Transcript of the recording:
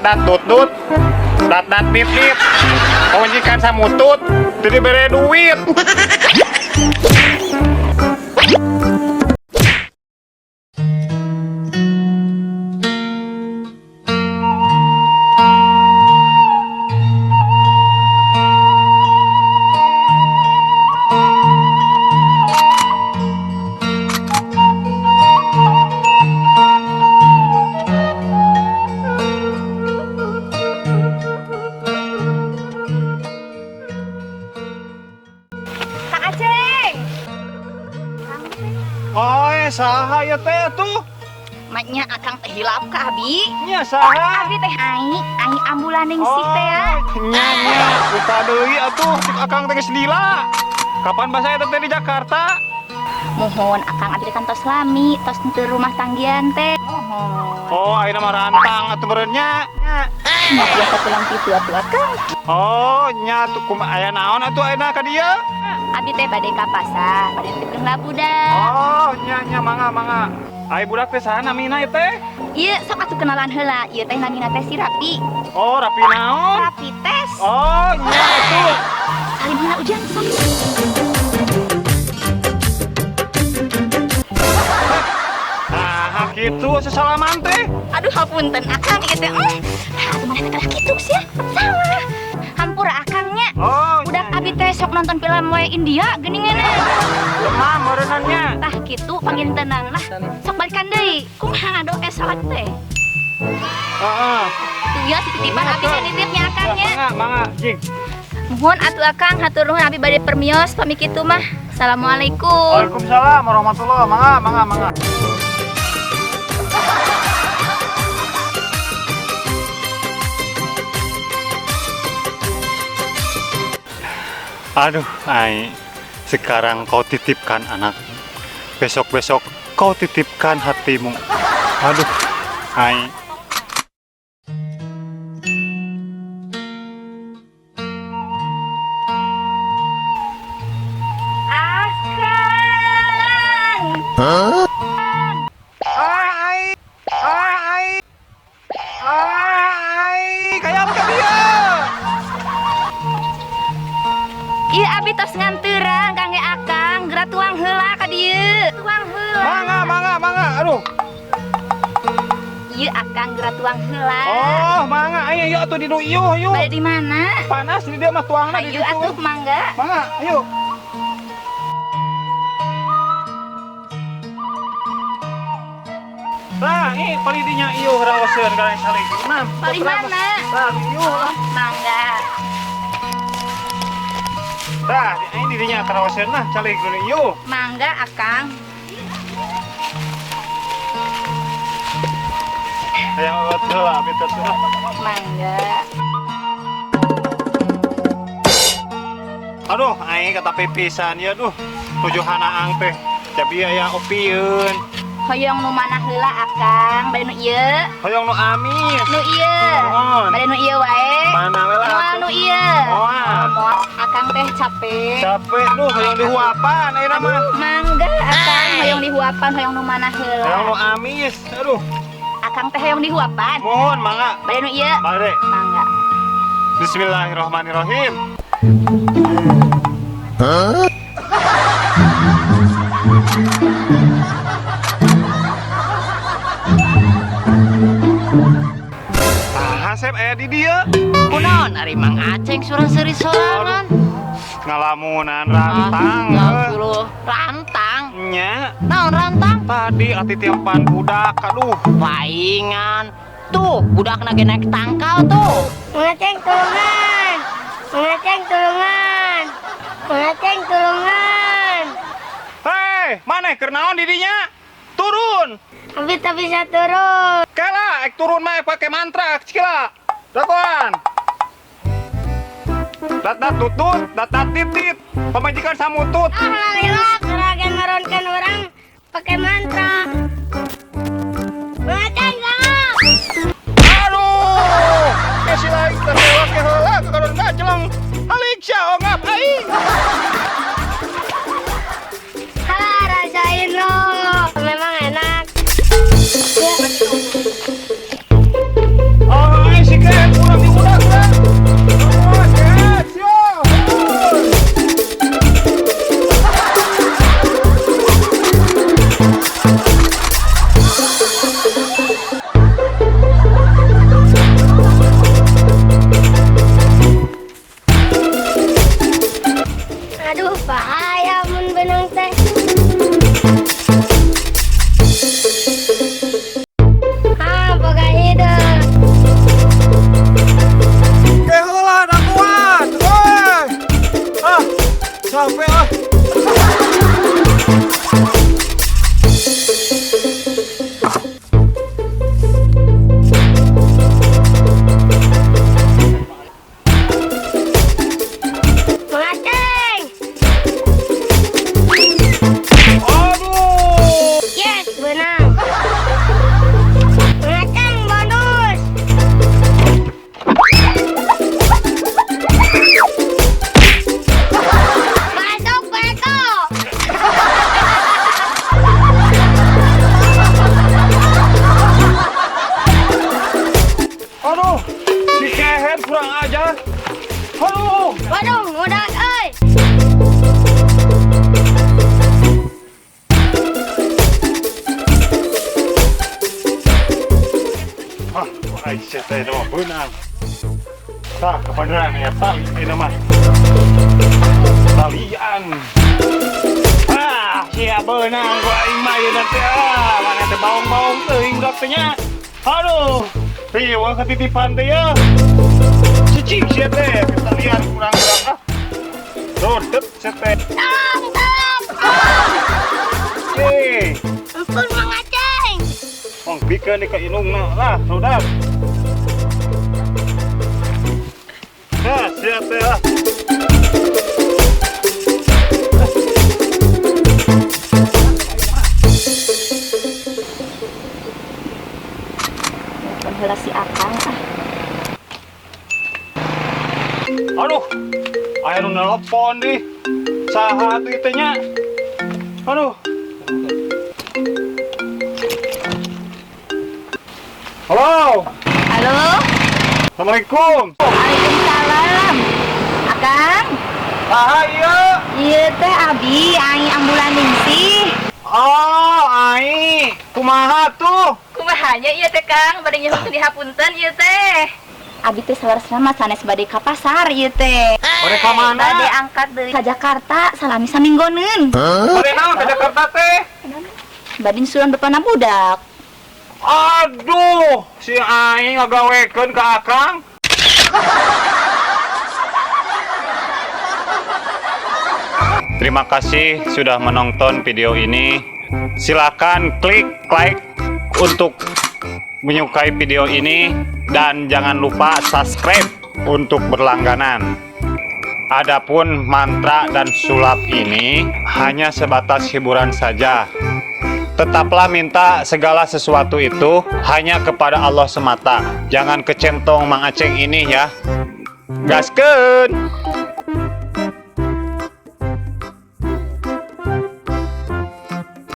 Dat tut dat nip nip majikan samutut jadi bere duit. Oh, saha ya teh tuh? Maknya akang teh hilap ka abi. Nya saha? Abi teh ai ambulan ningsih teh ya. Nya buka deui atuh cek akang teh geus lila. Kapan basa eta teh di Jakarta? Mohon akang abi kan tos lami, tos teu rumah tanggian teh. Mohon. Oh, ayeuna mah rantang atuh meureun nya. Biasa pulang kitu atuh akang. Oh, nya tuh kumaha aya naon atuh ayeuna ka dieu? Abi teh bade ka pasar, bade titipkeun lah budak. Oh, nya mangga. Ai budak teh saha namina teh? Ieu sok atuh kenalan heula. Ieu teh namina teh si Rapi. Oh, Rapi naon? Rapi tes. Oh, nya atuh. Salim heula ujian sok. Nah, kitu sesalaman teh. Aduh hapunten akang ieu teh. Atuh maneh teh kitu sia. Salah. Hampura akangnya. Oh, Budak abi teh sok nonton film we India geuninganna. lemah meureunannya. Tah kitu panggil tenang lah. Sok balikan deui. Kumaha doe salat teh? Heeh. Tuh ya si titipan abi teh nitipnya akangnya. Mangga, jing. Mohon atuh akang hatur nuhun abi bade permios pami kitu mah. Assalamualaikum. Waalaikumsalam warahmatullahi mangga. Aduh, Ai, sekarang kau titipkan anak, besok-besok kau titipkan hatimu. Aduh, Ai. Akang. Ai, kayak apa dia? Ieu abi tos nganteurang kangge akang, geura tuang heula ka dieu. Tuang heula. Mangga, aduh. Ieu akang geura tuang heula. Oh, mangga, ayo atuh di nu ieuh, yuk. Bade di mana? Panas di dia mah tuangna di Ayo ditu. atuh mangga. Mangga, ayo. Lah, ini palidinya ieuh raoseun kalian saling. Nah, Pali mana? Lah, ieuh lah. Mangga. Dah, ini dirinya karaoseun nah, caleg dulu ieuh. Mangga akang. Hayang eueuh lah, minta tuh. Mangga. Aduh, aing kata pipisan ya duh. Tujuh hanaang teh. Jadi aya opieun. Hoyong nu mana heula akang, bade nu ieu. Hoyong nu amis. Nu ieu. Mohon. Bade nu ieu wae. Mana we lah. Moal nu ieu. Moal. Moal akang teh capek. Capek duh, hoyong dihuapan ayeuna mah. Mangga akang hoyong dihuapan hoyong nu mana heula. Hoyong nu amis. Aduh, Akang teh hoyong dihuapan. mohon mangga. Bade nu ieu. Mare. Mangga. Bismillahirrahmanirrahim. Asep aya di dia Kunaon ari Mang Aceng surang seri sorangan. ngalamunan rantang Astagfirullah, rantang. nya Naon rantang? tadi ati tiampan budak aduh Paingan. Tuh, budak lagi naik tangkal tuh. Mengaceng tulungan, mengaceng tulungan, mengaceng tulungan. hei maneh keur naon di dinya turun Abi tak bisa turun. kala ek turun mah pake mantra cikila dakoan dat tutut dat titit pamajikan samutut Alhamdulillah, keragan meronkan orang pakai mantra. Mengaceng sama. aduh kasih lagi terlewat ke heula kalau enggak jelang halik sia ongap aing Halah, rasain lo. Memang enak. oh si Aduh, si Kehet kurang ajar. Aduh. Waduh, ngudak euy. Ah, ay teh mah beunang. Tah, kebenaran ya tali ini mah. Talian. Ah, sia beunang gua imah ieu nanti ah, mana teh baung-baung teuing dok teh nya. Aduh, rieu ketitipan teh ya. Cicing sia teh, talian kurang-kurang ah. Rodep sia teh. Hei, Ampun Mang Aceng. Mang bikeun di ka inungna lah, rodep. Nah, sia teh ah. Heula si Akang ah. Aduh, aya nu nelpon di. Saha atuh teh nya? Aduh. Halo. Halo? Assalamualaikum. Waalaikumsalam. Akang, Saha ieu? ieu teh abi ai ambulan ningsih. Oh, ai. Kumaha tuh? Kumahanya ieu teh Kang, bade nyuhun dihapunten ieu teh. Abi teh salasna mah sanes bade ka pasar ieu teh. Bade ka mana? Bade angkat deui ka Jakarta salami saminggoneun. Bade naon ka Jakarta teh? Bade nyusulan bapana budak. Aduh, si aing ngagawekeun ka Akang. Terima kasih sudah menonton video ini. Silakan klik like untuk menyukai video ini dan jangan lupa subscribe untuk berlangganan. Adapun mantra dan sulap ini hanya sebatas hiburan saja. Tetaplah minta segala sesuatu itu hanya kepada Allah semata. Jangan kecentong Mang Aceng ini ya. Gaskeun.